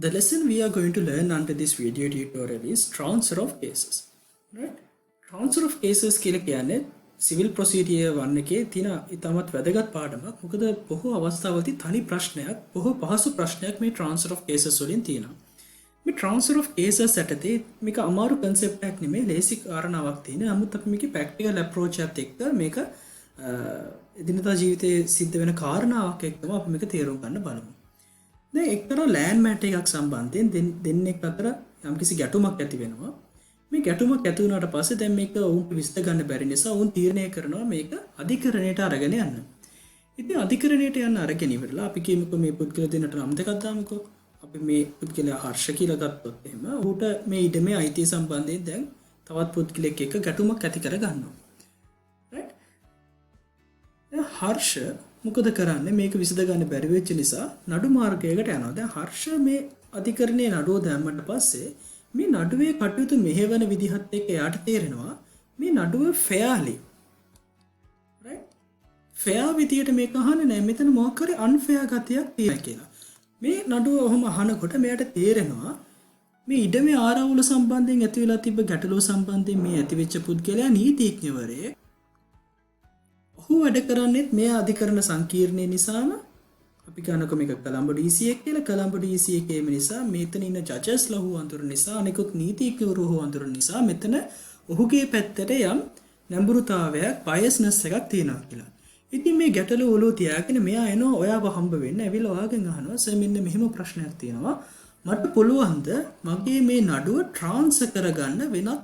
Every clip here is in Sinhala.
The lesson we are going to learn under this video tutorial is transfer of cases. Right? Transfer of cases කියලා කියන්නේ civil procedure 1 එකේ තියෙන ඉතාමත් වැදගත් පාඩමක්. මොකද බොහෝ අවස්ථාවලදී තනි ප්‍රශ්නයක්, බොහෝ පහසු ප්‍රශ්නයක් මේ transfer of cases වලින් තියෙනවා. මේ transfer of cases යටතේ මේක අමාරු concept එකක් නෙමෙයි, ලේසි කාරණාවක් තියෙන. නමුත් අපි මේකේ practical approach එකත් එක්ක මේක එදිනදා ජීවිතයේ සිද්ධ වෙන කාරණාවක් එක්කම අපි මේක තේරුම් ගන්න බලමු. දැන් එක්තරා ලෑන්ඩ් මැටර් එකක් සම්බන්ධයෙන් දෙන්නෙක් අතර යම්කිසි ගැටුමක් ඇති වෙනවා. මේ ගැටුමක් ඇති වුණාට පස්සේ දැන් මේක උන්ට විසඳ ගන්න බැරි නිසා උන් තීරණය කරනවා මේක අධිකරණයට අරගෙන යන්න. ඉතින් අධිකරණයට යන්න අරගෙන ඉවරලා අපි කියමුකෝ මේ පුද්ගල දෙන්නට නම් දෙකක් දාමුකෝ. අපි මේ පුද්ගලයා හර්ෂ කියලා ගත්තොත් එහෙම ඌට මේ ඉඩමේ අයිතිය සම්බන්ධයෙන් දැන් තවත් පුද්ගලෙක් එක්ක ගැටුමක් ඇති කර ගන්නවා. රයිට්? දැන් හර්ෂ මොකද කරන්නේ මේක විසඳ ගන්න බැරි වෙච්ච නිසා නඩු මාර්ගයකට යනවා. දැන් හර්ෂ මේ අධිකරණයේ නඩුව දැම්මට පස්සේ මේ නඩුවේ කටයුතු මෙහෙවන විදිහත් එක්ක එයාට තේරෙනවා මේ නඩුව ෆෙයාලි. රයිට්? ෆෙයා විදියට මේක අහන්නේ නැහැ. මෙතන මොකක් හරි අන්ෆෙයා ගතියක් තියෙනවා කියලා. මේ නඩුව ඔහොම අහනකොට මෙයාට තේරෙනවා මේ ඉඩමේ ආරවුල සම්බන්ධයෙන් ඇති වෙලා තිබ්බ ගැටලුව සම්බන්ධයෙන් මේ ඇතිවෙච්ච පුද්ගලයා නීතිඥවරයෙක්. ඔහු වැඩ කරන්නේ මේ අධිකරණ සංකීර්ණය නිසාම අපි ගන්නකො මේක කොළඹ DC එක කියලා. කොළඹ DC එකේම නිසා මෙතන ඉන්න ජජස් ලහු අඳුර නිසා අනිකුත් නීතිඥවරු හො අඳුර නිසා මෙතන ඔහුගේ පැත්තට යම් නැඹුරුතාවයක් බයස්නස් එකක් තියෙනවා කියලා. ඉතින් මේ ගැටලුව ඔලුව තියාගෙන මෙයා එනවා ඔයාව හම්බ වෙන්න. ඇවිල්ලා ඔයාගෙන් අහනවා සර් මෙන්න මෙහෙම ප්‍රශ්නයක් තියෙනවා. මට පුළුවන්ද මගේ මේ නඩුව ට්‍රාන්ස්ෆර් කරගන්න වෙනත්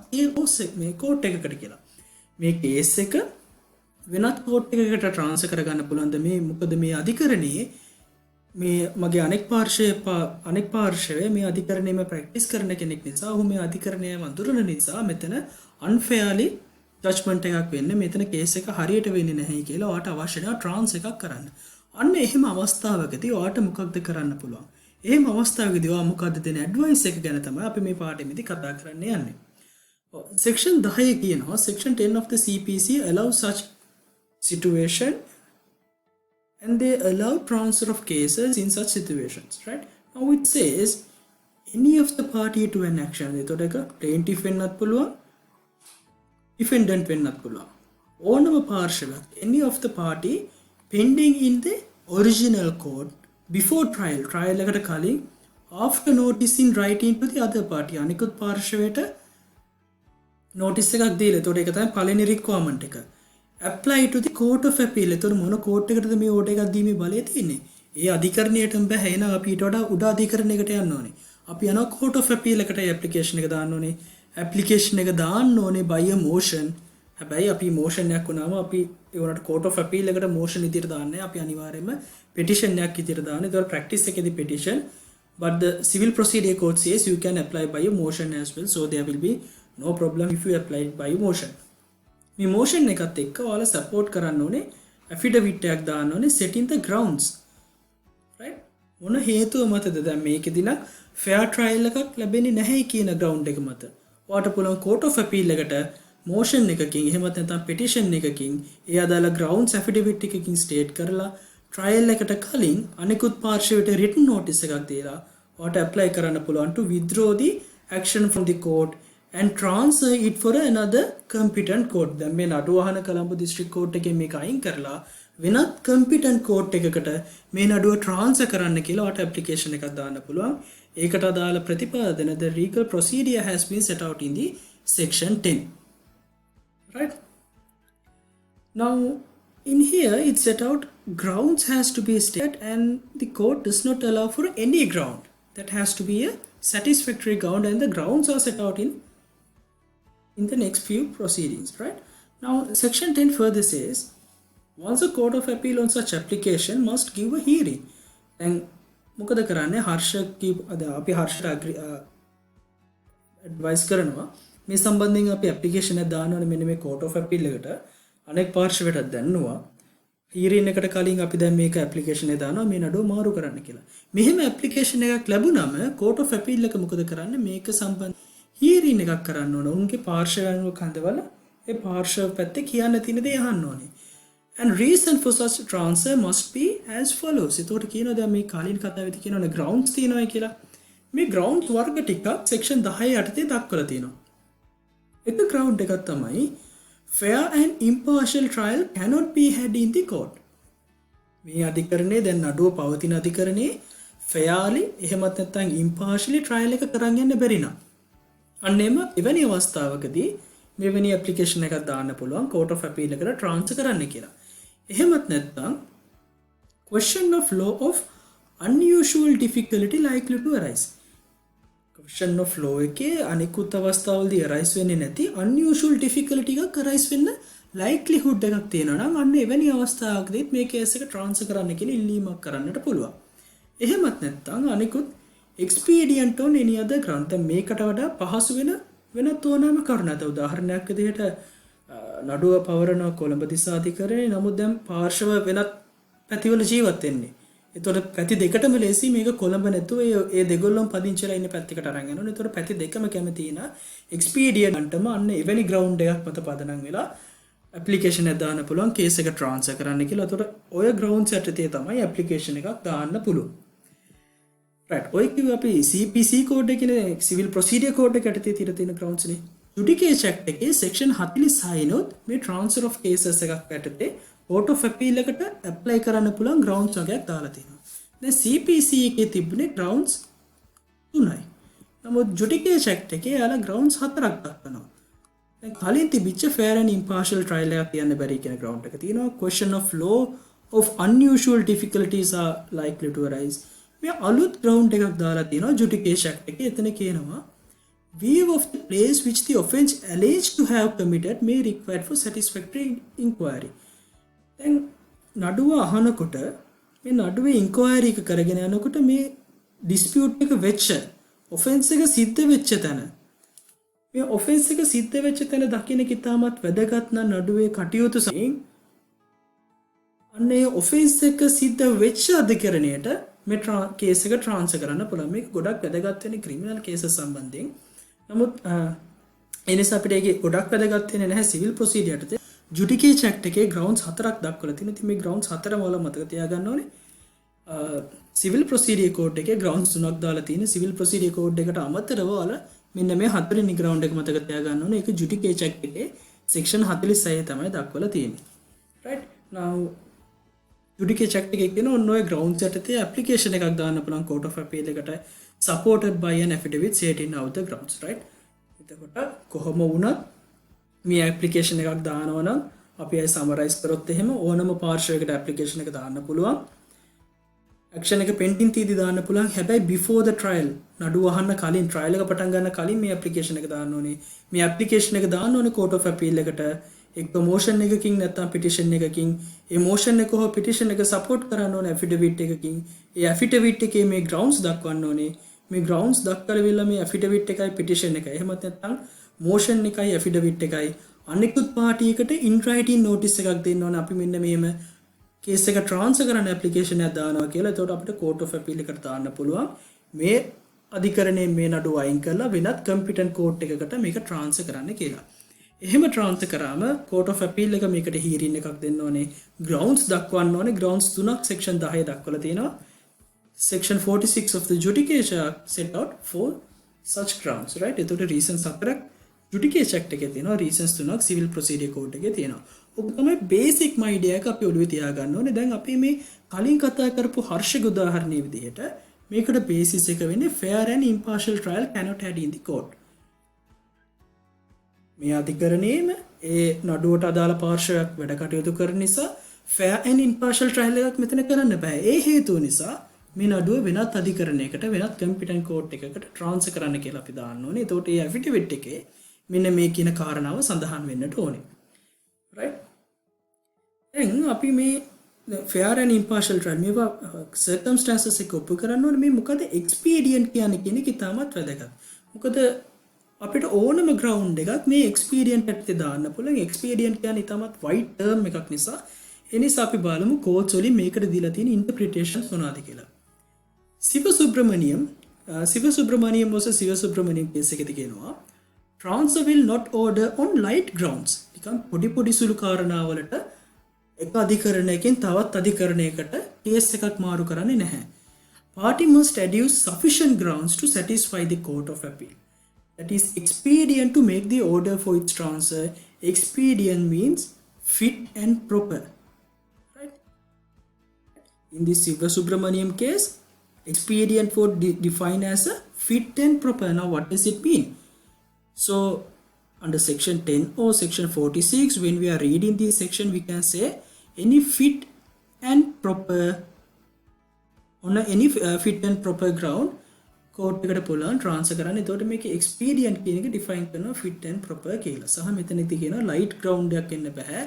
මේ කෝට් එකකට කියලා. මේ කේස් එක වෙනත් කෝට් එකකට ට්‍රාන්ස්ෆර් කරගන්න පුළුවන්ද මේ මොකද මේ අධිකරණයේ මේ මගේ අනෙක් පාර්ශවයේ මේ අධිකරණයේම ප්‍රැක්ටිස් කරන කෙනෙක් නිසා ඔහු මේ අධිකරණය වඳුරන නිසා මෙතන අන්ෆෙයාලි ජජ්මන්ට් එකක් වෙන්නේ. මෙතන කේස් එක හරියට වෙන්නේ නැහැ කියලා ඔයාට අවශ්‍ය නැහැ ට්‍රාන්ස්ෆර් එකක් කරන්න. අන්න එහෙම අවස්ථාවකදී ඔයාට මොකක්ද කරන්න පුළුවන්? එහෙම අවස්ථාවකදී ඔයා මොකද්ද දෙන ඇඩ්වයිස් එක ගැන තමයි අපි මේ පාඩමේදී කතා කරන්න යන්නේ. Section 10 කියනවා Section 10 of the CPC allows such situation and they allow transfer of cases in such situations. Right? Now it says any of the party to an action. එතකොට එක plaintiff වෙන්නත් පුළුවන් defendant වෙන්නත් පුළුවන්. ඕනම පාර්ශවයක් any of the party pending in the original court before trial එකට කලින් after notice in writing to the other party අනිකුත් පාර්ශවයට notice එකක් දීලා. එතකොට ඒක තමයි පළවෙනි requirement එක. apply to the court of appeal. එතකොට මොන කෝට් එකටද මේ ඕඩර් එකක් දීමේ බලය තියෙන්නේ? ඒ අධිකරණයටම බෑ. එහෙනම් අපි ඊට වඩා උඩ අධිකරණයකට යන්න ඕනේ. අපි යනවා court of appeal එකට application එක දාන්න ඕනේ. application එක දාන්න ඕනේ by a motion. හැබැයි අපි motion එකක් වුණාම අපි ඒ වුණාට court of appeal එකට motion විදියට දාන්නේ. අපි අනිවාර්යයෙන්ම petition එකක් විදියට දාන්නේ. ඒතකොට practice එකේදී petition but the civil procedure code says you can apply by a motion as well. So there will be no problem if you apply by a motion. මේ motion එකත් එක්ක ඔයාලා support කරන්න ඕනේ affidavit එකක් දාන්න ඕනේ setting the grounds. right? මොන හේතුව මතද දැන් මේකෙදී නම් fair trial එකක් ලැබෙන්නේ නැහැ කියන ground එක මත. ඔයාට පුළුවන් court of appeal එකට motion එකකින් එහෙම නැත්නම් petition එකකින් ඒ අදාළ grounds affidavit එකකින් state කරලා trial එකට කලින් අනිකුත් පාර්ශවයට written notice එකක් දීලා ඔයාට apply කරන්න පුළුවන් to withdraw the action from the court and transfer it for another competent court. දැන් මේ නඩුව අහන කොළඹ district court එකේ මේක අයින් කරලා වෙනත් competent court එකකට මේ නඩුව transfer කරන්න කියලා ඔයාට application එකක් දාන්න පුළුවන්. ඒකට අදාළ ප්‍රතිපාදන the legal procedure has been set out in the section 10. Right? Now in here it set out grounds has to be stated and the court does not allow for any ground. That has to be a satisfactory ground and the grounds are set out in the next few proceedings. Right? Now section 10 further says once a court of appeal on such application must give a hearing. And මොකද කරන්නේ හර්ෂකී අපි හර්ෂට ඇඩ්වයිස් කරනවා මේ සම්බන්ධයෙන් අපි ඇප්ලිකේෂන් එක දාන්න ඕනේ මෙන්න මේ court of appeal එකට අනෙක් පාර්ශවයට දැන්නුවා hearing එකට කලින් අපි දැන් මේක ඇප්ලිකේෂන් එක දානවා මේ නඩුව මාරු කරන්න කියලා. මෙහෙම ඇප්ලිකේෂන් එකක් ලැබුණම court of appeal එක මොකද කරන්නේ මේක සම්බන්ධ hearing එකක් කරන්න ඕන. උන්ගේ පාර්ශවයන්ව කඳවලා ඒ පාර්ශව පැත්තේ කියන්න තියෙන දේ අහන්න ඕනේ. And reason for such transfer must be as follows. එතකොට කියනවා දැන් මේ කාලින් කතාවේදී කියනවනේ grounds තියෙනවා කියලා. මේ ග්‍රවන්් වර්ග ටිකක් සෙක්ෂන් 10 යටතේ දක්වලා තියෙනවා. එක ග්‍රවන්් එකක් තමයි fair and impartial trial cannot be had in the court. මේ අධිකරණයේ දැන් නඩුව පවතින අධිකරණයේ fairly එහෙමත් නැත්නම් impartially trial එක කරන් යන්න බැරි නම් අන්නේම එවැනි අවස්ථාවකදී මෙවැනි ඇප්ලිකේෂන් එකක් දාන්න පුළුවන් court of appeal එකට ට්‍රාන්ස්ෆර් කරන්න කියලා. එහෙමත් නැත්නම් question of law of unusual difficulty likely to arise. question of law එකේ අනිකුත් අවස්ථාවලදී arise වෙන්නේ නැති unusual difficulty එකක් arise වෙන්න likelihood එකක් තියෙනවා නම් අන්න එවැනි අවස්ථාවකදීත් මේ කේස් එක ට්‍රාන්ස්ෆර් කරන්න කියලා ඉල්ලීමක් කරන්නට පුළුවන්. එහෙමත් නැත්නම් අනිකුත් expedient on any other ground. දැන් මේකට වඩා පහසු වෙනත් ඕනෑම කරුණක්. උදාහරණයක් විදිහට නඩුව පවරන කොළඹ දිසාධිකරණේ නමුත් දැන් පාර්ශව වෙනත් පැතිවල ජීවත් වෙන්නේ. එතකොට පැති දෙකටම ලේසි මේක කොළඹ නැතුව ඒ දෙගොල්ලොම පදිංචිලා ඉන්න පැත්තකට අරන් යනවා. එතකොට පැති දෙකම කැමති න expedientම අන්න එවැනි ground එකක් මත පදනම් වෙලා application එක දාන්න පුළුවන් කේස් එක transfer කරන්න කියලා. එතකොට ඔය grounds යටතේ තමයි application එකක් දාන්න පුළුවන්. right. ඔය කිව්ව අපි CPC code එකේ civil procedure code එක යටතේ තියෙන grounds නේ. Judicature Act එකේ section 46 නොත් මේ transfer of cases එකක් යටතේ Court of Appeal එකට apply කරන්න පුළුවන් grounds වගේක් දාලා තියෙනවා. දැන් CPC එකේ තිබුණේ grounds 3යි. නමුත් Judicature Act එකේ යාලා grounds 4ක් දක්වනවා. දැන් කලින් තිබිච්ච fair and impartial trial එකක් තියන්න බැරි කියන ground එක තියෙනවා. Question of law of unusual difficulties are likely to arise. මේ අලුත් ground එකක් දාලා තියෙනවා Judicature Act එකේ. එතන කියනවා view of the place which the offence alleged to have committed may require for satisfactory inquiry. දැන් නඩුව අහනකොට මේ නඩුවේ ඉන්ක්වයරි එක කරගෙන යනකොට මේ ඩිස්පියුට් එක වෙච්ච ඔෆෙන්ස් එක සිද්ධ වෙච්ච තැන මේ ඔෆෙන්ස් එක සිද්ධ වෙච්ච තැන දකින්න කිතාමත් වැදගත් නම් නඩුවේ කටයුතු සමින් අන්නේ ඔෆෙන්ස් එක සිද්ධ වෙච්ච අධිකරණයට මේ කේස් එක ට්‍රාන්ස්ෆර් කරන්න පුළුවන්. මේක ගොඩක් වැදගත් වෙන්නේ ක්‍රිමිනල් කේසස් සම්බන්ධයෙන්. නමුත් ඒ නිසා අපිට ඒකේ ගොඩක් වැදගත් වෙන්නේ නැහැ සිවිල් ප්‍රොසීඩියර් යටතේ. Judicature Act එකේ grounds 4ක් දක්වලා තියෙනවා. ඉතින් මේ grounds 4ම වල මතක තියාගන්න ඕනේ. Civil Procedure Code එකේ grounds 3ක් දාලා තියෙන Civil Procedure Code එකට අමතරව වල මෙන්න මේ 4 වෙනි ground එක මතක තියාගන්න ඕනේ. ඒක Judicature Act එකේ section 46 තමයි දක්වලා තියෙන්නේ. right now Judicature Act එකේ කියන ඔන්න ඔය grounds යටතේ application එකක් දාන්න පුළුවන් Court of Appeal එකට supported by an affidavit stating out the grounds. right එතකොට කොහොම වුණත් මේ ඇප්ලිකේෂන් එකක් දානවා නම් අපි අය සමරයිස් කරොත් එහෙම ඕනම පාර්ශවයකට ඇප්ලිකේෂන් එක දාන්න පුළුවන්. ඇක්ෂන් එක පෙන්ඩින් තීදි දාන්න පුළුවන්. හැබැයි before the trial නඩුව අහන්න කලින් trial එක පටන් ගන්න කලින් මේ ඇප්ලිකේෂන් එක දාන්න ඕනේ. මේ ඇප්ලිකේෂන් එක දාන්න ඕනේ Court of Appeal එකට. එක්ක motion එකකින් නැත්නම් petition එකකින්. ඒ motion එක හෝ petition එක support කරන්න ඕනේ affidavit එකකින්. ඒ affidavit එකේ මේ grounds දක්වන්න ඕනේ. මේ grounds දක්වලා මේ affidavit එකයි petition එකයි. එහෙමත් නැත්නම් motion එකයි affidavit එකයි අනිකුත් පාටි එකට in writing notice එකක් දෙන්න ඕනේ. අපි මෙන්න මෙහෙම කේස් එක ට්‍රාන්ස්ෆර් කරන්න ඇප්ලිකේෂන් එකක් දානවා කියලා. එතකොට අපිට Court of Appeal එකට දාන්න පුළුවන්. මේ අධිකරණයේ මේ නඩුව අයින් කරලා වෙනත් competent court එකකට මේක ට්‍රාන්ස්ෆර් කරන්න කියලා. එහෙම ට්‍රාන්ස්ෆර් කරාම Court of Appeal එක මේකට hearing එකක් දෙන්න ඕනේ. grounds දක්වන්න ඕනේ. grounds 3ක් section 10 දක්වලා තියෙනවා. section 46 of the Judicature Act set out for such grounds. right එතකොට reasons 4ක් Judicature Act එකේ තියෙනවා. reasons 3ක් Civil Procedure Code එකේ තියෙනවා. ඔක තමයි basic idea එක අපි ඔළුවේ තියාගන්න ඕනේ. දැන් අපි මේ කලින් කතා කරපු හර්ෂක උදාහරණයේ විදිහට මේකට basis එක වෙන්නේ fair and impartial trial cannot had in the court. මේ අධිකරණයේම ඒ නඩුවට අදාළ පාර්ශවයක් වැඩ කටයුතු කරන නිසා fair and impartial trial එකක් මෙතන කරන්න බෑ. ඒ හේතුව නිසා මේ නඩුව වෙනත් අධිකරණයකට වෙනත් competent court එකකට transfer කරන්න කියලා අපි දාන්න ඕනේ. එතකොට ඒ affidavit එකේ මෙන්න මේ කියන කාරණාව සඳහන් වෙන්නට ඕනේ. right දැන් අපි මේ fair and impartial trial මේවා circumstances එක ඔප්පු කරන්න ඕනේ. මේ මොකද expedient කියන්නේ කියන එක ඉතාමත් වැදගත්. මොකද අපිට ඕනම ground එකක් මේ expedient එකට දාන්න පුළුවන්. expedient කියන්නේ ඉතාමත් wide term එකක් නිසා ඒ නිසා අපි බලමු courts වලින් මේකට දීලා තියෙන interpretations මොනවාද කියලා. Sivasubramaniam versus Sivasubramaniam case එකේදී කියනවා transfer will not order on light grounds. නිකන් පොඩි සුළු කාරණාවලට එක අධිකරණයකින් තවත් අධිකරණයකට කේස් එකක් මාරු කරන්නේ නැහැ. party must adduce sufficient grounds to satisfy the court of appeal. That is expedient to make the order for its transfer. Expedient means fit and proper. Right? In the Siva Subramaniam case, expedient was defined as a fit and proper. Now what does it mean? So under section 10 or section 46, when we are reading this section, we can say any fit and proper on any fit and proper ground court එකට පුළුවන් transfer කරන්න. එතකොට මේකේ expedient කියන එක define කරනවා fit and proper කියලා. සහ මෙතනදී කියනවා light ground එකක් එන්න බෑ.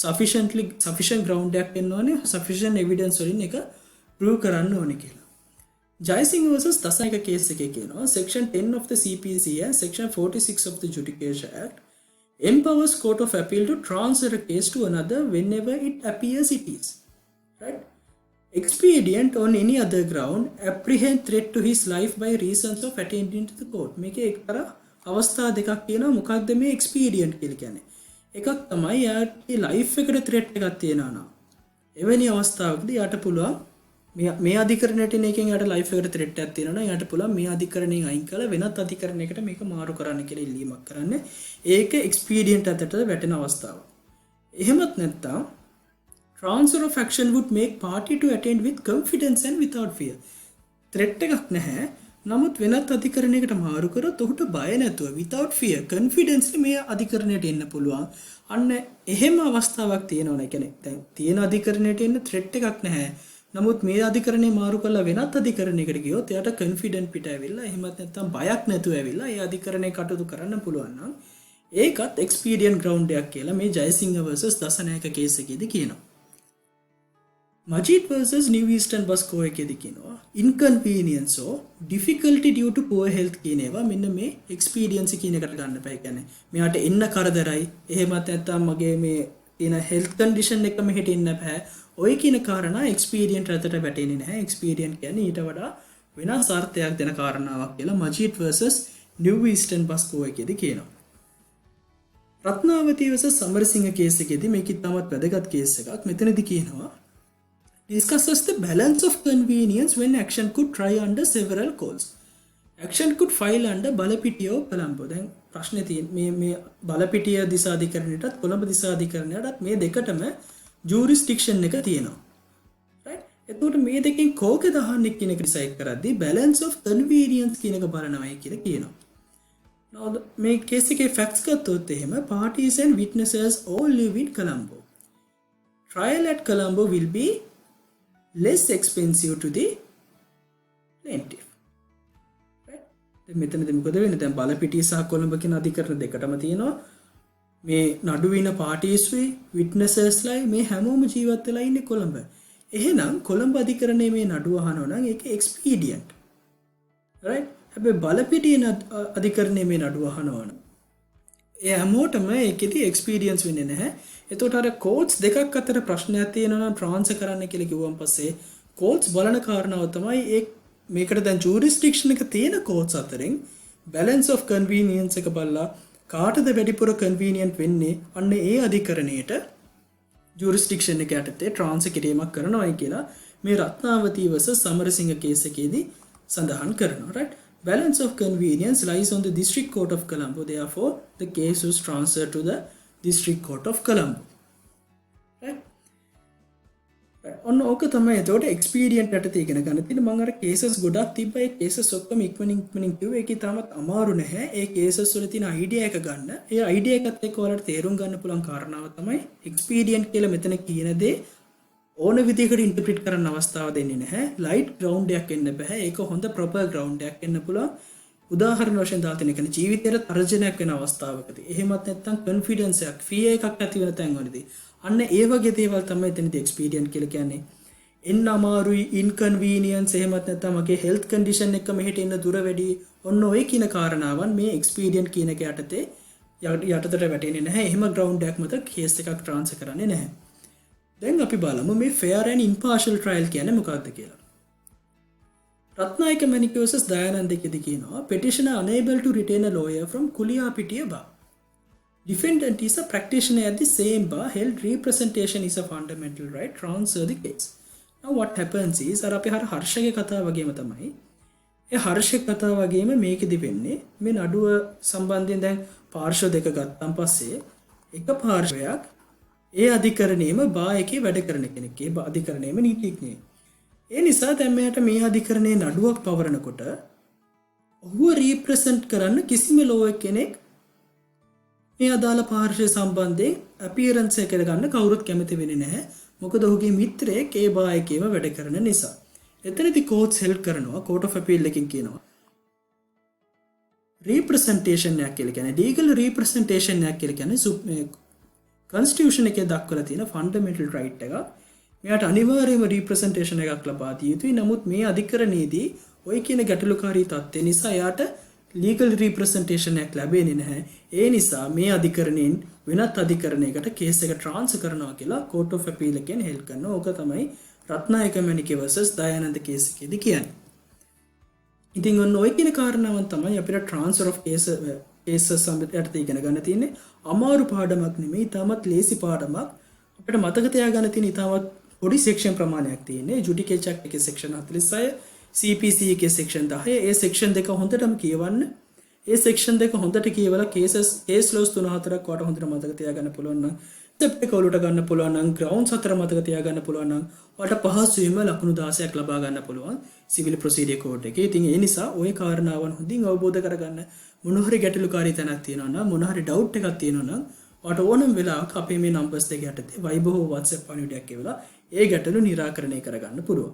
sufficient ground එකක් එන්න ඕනේ. sufficient evidence වලින් එක prove කරන්න ඕනේ කියලා. Jaisingh versus Dasayika case එකේ කියනවා section 10 of the CPC and section 46 of the Judicature Act empowers court of appeal to transfer a case to another whenever it appears it is. Right? Expedient on any other ground apprehend threat to his life by reasons of attending to the court. මේකේ එක්තරා අවස්ථා දෙකක් තියෙනවා. මොකක්ද මේ expedient කියලා කියන්නේ? එකක් තමයි යාගේ life එකට threat එකක් තියෙනවා නම් එවැනි අවස්ථාවකදී යාට පුළුවන් මේ අධිකරණයට එන එකෙන් යාට life එකට threat එකක් තියෙනවා නම් යාට පුළුවන් මේ අධිකරණයෙන් අයින් කරලා වෙනත් අධිකරණයකට මේක මාරු කරන්න කියලා ඉල්ලීමක් කරන්න. ඒක expedient අතට වැටෙන අවස්ථාවක්. එහෙමත් නැත්නම් transfer of action would make party to attend with confidence and without fear. threat එකක් නැහැ. නමුත් වෙනත් අධිකරණයකට මාරු කරොත් ඔහුට බය නැතුව without fear confidence මේ අධිකරණයට එන්න පුළුවන්. අන්න එහෙම අවස්ථාවක් තියෙනවනේ. කියන්නේ දැන් තියෙන අධිකරණයට එන්න threat එකක් නැහැ. නමුත් මේ අධිකරණේ මාරු කරලා වෙනත් අධිකරණයකට ගියොත් එයාට confident පිට ඇවිල්ලා එහෙමත් නැත්නම් බයක් නැතුව ඇවිල්ලා ඒ අධිකරණේ කටයුතු කරන්න පුළුවන් නම් ඒකත් expedient ground එකක් කියලා මේ ජයසිංහ versus දසනායක case එකේදී කියනවා. Majid versus New Eastern Bus Co එකේදී කියනවා inconvenience or difficulty due to poor health කියන ඒවා මෙන්න මේ expediency කියන එකට ගන්න බෑ. කියන්නේ මෙයාට එන්න කරදරයි එහෙමත් නැත්නම් මගේ මේ තියෙන health condition එක මෙහෙට එන්න බෑ. ඔය කියන කාරණා expedient රටට වැටෙන්නේ නැහැ. expedient කියන්නේ ඊට වඩා වෙනස් අර්ථයක් දෙන කාරණාවක් කියලා Majid versus New Eastern Bus Co එකේදී කියනවා. රත්නාවති versus සමරසිංහ case එකේදී මේක ඉතාමත් වැදගත් case එකක්. මෙතනදී කියනවා discusses the balance of convenience when action could try under several calls. Action could file under Balapitiya or Colombo. දැන් ප්‍රශ්නේ තියෙන්නේ මේ බලපිටිය දිසාධිකරණයටත් කොළඹ දිසාධිකරණයටත් මේ දෙකටම jurisdiction එක තියෙනවා. right? එතකොට මේ දෙකෙන් කෝකද අහන්නේ කියන එක decide කරද්දී balance of convenience කියන එක බලනවායි කියලා කියනවා. now මේ case එකේ facts ගත්තොත් එහෙම parties and witnesses all live in Colombo. Trial at Colombo will be less expensive to the plaintiff. Right? දැන් මෙතනදී මොකද වෙන්නේ? දැන් බලපිටිය සහ කොළඹ කියන අධිකරණ දෙකටම තියෙනවා මේ නඩු වින parties වේ witnesses ලයි මේ හැමෝම ජීවත් වෙලා ඉන්නේ කොළඹ. එහෙනම් කොළඹ අධිකරණයේ මේ නඩුව අහනවා නම් ඒක expedient. right? හැබැයි බලපිටිය අධිකරණයේ මේ නඩුව අහනවා නම් ඒ හැමෝටම ඒකෙදි experience වෙන්නේ නැහැ. එතකොට අර courts දෙකක් අතර ප්‍රශ්නයක් තියෙනවා නම් transfer කරන්න කියලා කිව්වන් පස්සේ courts බලන කාරණාව තමයි මේකට දැන් jurisdiction එක තියෙන courts අතරින් balance of convenience එක බලලා කාටද වැඩිපුර convenient වෙන්නේ අන්න ඒ අධිකරණයට jurisdiction එක යටතේ transfer කිරීමක් කරනවායි කියලා මේ රත්නාවති versus සමරසිංහ case එකේදී සඳහන් කරනවා. right? Balance of convenience lies on the District Court of Colombo. Therefore, the case was transferred to the District Court of Colombo. Right? ඔන්න ඕක තමයි එතකොට expedient යටතේ ඉගෙන ගන්න තියෙන. මම අර cases ගොඩක් තිබ්බා. ඒ cases ඔක්කොම ඉක්මනින් කිව්වේ ඒක තාමත් අමාරු නැහැ. ඒ cases වල තියෙන idea එක ගන්න. ඒ idea එකත් එක්ක ඔයාලට තේරුම් ගන්න පුළුවන් කාරණාව තමයි expedient කියලා මෙතන කියන දේ ඕන විදිහකට ඉන්ටර්ප්‍රිට් කරන්න අවස්ථාව දෙන්නේ නැහැ. ලයිට් ග්‍රවුන්ඩ් එකක් එන්න බෑ. ඒක හොඳ ප්‍රොපර් ග්‍රවුන්ඩ් එකක් එන්න පුළුවන්. උදාහරණ වශයෙන් දාතන එකනේ ජීවිතේට තර්ජනයක් වෙන අවස්ථාවකදී. එහෙමත් නැත්නම් කොන්ෆිඩන්ස් එකක්, ෆියර් එකක් ඇති වෙන තැන්වලදී. අන්න ඒ වගේ දේවල් තමයි එතනදී එක්ස්පීරියන්ස් කියලා කියන්නේ. එන්න අමාරුයි, ඉන්කන්වීනියන්ස් එහෙමත් නැත්නම් මගේ හෙල්ත් කන්ඩිෂන් එක මෙහෙට එන්න දුර වැඩි. ඔන්න ඔය කියන කාරණාවන් මේ එක්ස්පීරියන්ස් කියන එක යටතේ යටතට වැටෙන්නේ නැහැ. එහෙම ග්‍රවුන්ඩ් එකක් මත කේස් එකක් ට්‍රාන්ස්ෆර් කරන්නේ නැහැ. දැන් අපි බලමු මේ fair and impartial trial කියන්නේ මොකක්ද කියලා. Ratnayaka Manik versus Dayananda එකේදී කියනවා petitioner unable to retain a lawyer from Kuliyapitiya bar. Defendant is a practitioner at the same bar held representation is a fundamental right. Transfer the case. now what happens is අර අපි හර්ෂගේ කතාව වගේම තමයි ඒ හර්ෂක කතාව වගේම මේකෙදි වෙන්නේ මේ නඩුව සම්බන්ධයෙන් දැන් පාර්ශ්ව දෙක ගත්තන් පස්සේ එක පාර්ශ්වයක් ඒ අධිකරණයේම බා එකේ වැඩ කරන කෙනෙක්. ඒ අධිකරණයේම නීතිඥයෙක්. ඒ නිසා දැන් මෙයාට මේ අධිකරණයේ නඩුවක් පවරනකොට ඔහුව රීප්‍රසන්ට් කරන්න කිසිම ලෝයර් කෙනෙක් මේ අදාළ පාර්ශ්වය සම්බන්ධයෙන් අපියරන්ස් එක ගන්න කවුරුත් කැමති වෙන්නේ නැහැ. මොකද ඔහුගේ මිත්‍රයෙක් ඒ බා එකේම වැඩ කරන නිසා. එතනදී කෝට්ස් හෙල්ප් කරනවා. කෝට් ඔෆ් අපීල් එකකින් කියනවා රීප්‍රසන්ටේෂන් එකක් කියලා කියන්නේ ලීගල් රීප්‍රසන්ටේෂන් එකක් කියලා කියන්නේ කන්ස්ටිටියුෂන් එකේ දක්වලා තියෙන ෆන්ඩමෙන්ටල් රයිට් එක. මෙයාට අනිවාර්යයෙන්ම රීප්‍රසන්ටේෂන් එකක් ලබා දිය යුතුයි. නමුත් මේ අධිකරණයේදී ඔය කියන ගැටලුකාරී තත්ත්වය නිසා එයාට ලීගල් රීප්‍රසන්ටේෂන් එකක් ලැබෙන්නේ නැහැ. ඒ නිසා මේ අධිකරණයෙන් වෙනත් අධිකරණයකට කේස් එක ට්‍රාන්ස්ෆර් කරනවා කියලා කෝට් ඔෆ් අපීල් එකෙන් හෙල්ප් කරනවා. ඕක තමයි රත්නායක මැණිකේ vs දයානන්ද කේස් එකේදී කියන්නේ. ඉතින් ඔන්න ඔය කියන කාරණාවන් තමයි අපිට ට්‍රාන්ස්ෆර් ඔෆ් කේසස් සම්බන්ධයට ඉගෙන ගන්න තියෙන්නේ. අමාරු පාඩමක් නෙමෙයි, තාමත් ලේසි පාඩමක්. අපිට මතක තියාගන්න තියෙන තාමත් පොඩි සෙක්ෂන් ප්‍රමාණයක් තියෙන්නේ. ජුඩිකේචර් එකේ සෙක්ෂන් 46, CPC එකේ සෙක්ෂන් 10. ඒ සෙක්ෂන් දෙක හොඳටම කියවන්න. ඒ සෙක්ෂන් දෙක හොඳට කියවලා කේස් ලෝස් 3-4ක් වට හොඳට මතක තියාගන්න පුළුවන් නම් ස්ටෙප් එක ඔලුවට ගන්න පුළුවන් නම් ග්‍රවුන්ඩ්ස් 4 මතක තියාගන්න පුළුවන් නම් ඔයාලට පහසුවෙන්ම ලකුණු 16ක් ලබා ගන්න පුළුවන් සිවිල් ප්‍රොසීඩියර් කෝඩ් එකේ. ඉතින් ඒ නිසා ওই කාරණාවන් හොඳින් අවබෝධ කරගන්න. මොන හරි ගැටලුකාරී තැනක් තියෙනවා නම් මොන හරි ඩවුට් එකක් තියෙනවා නම් ඔයාලට ඕනම වෙලාවක අපේ මේ නම්බර්ස් දෙක යටතේ Viber හෝ WhatsApp පණිවිඩයක් එවලා ඒ ගැටලු निराකරණය කරගන්න පුළුවන්.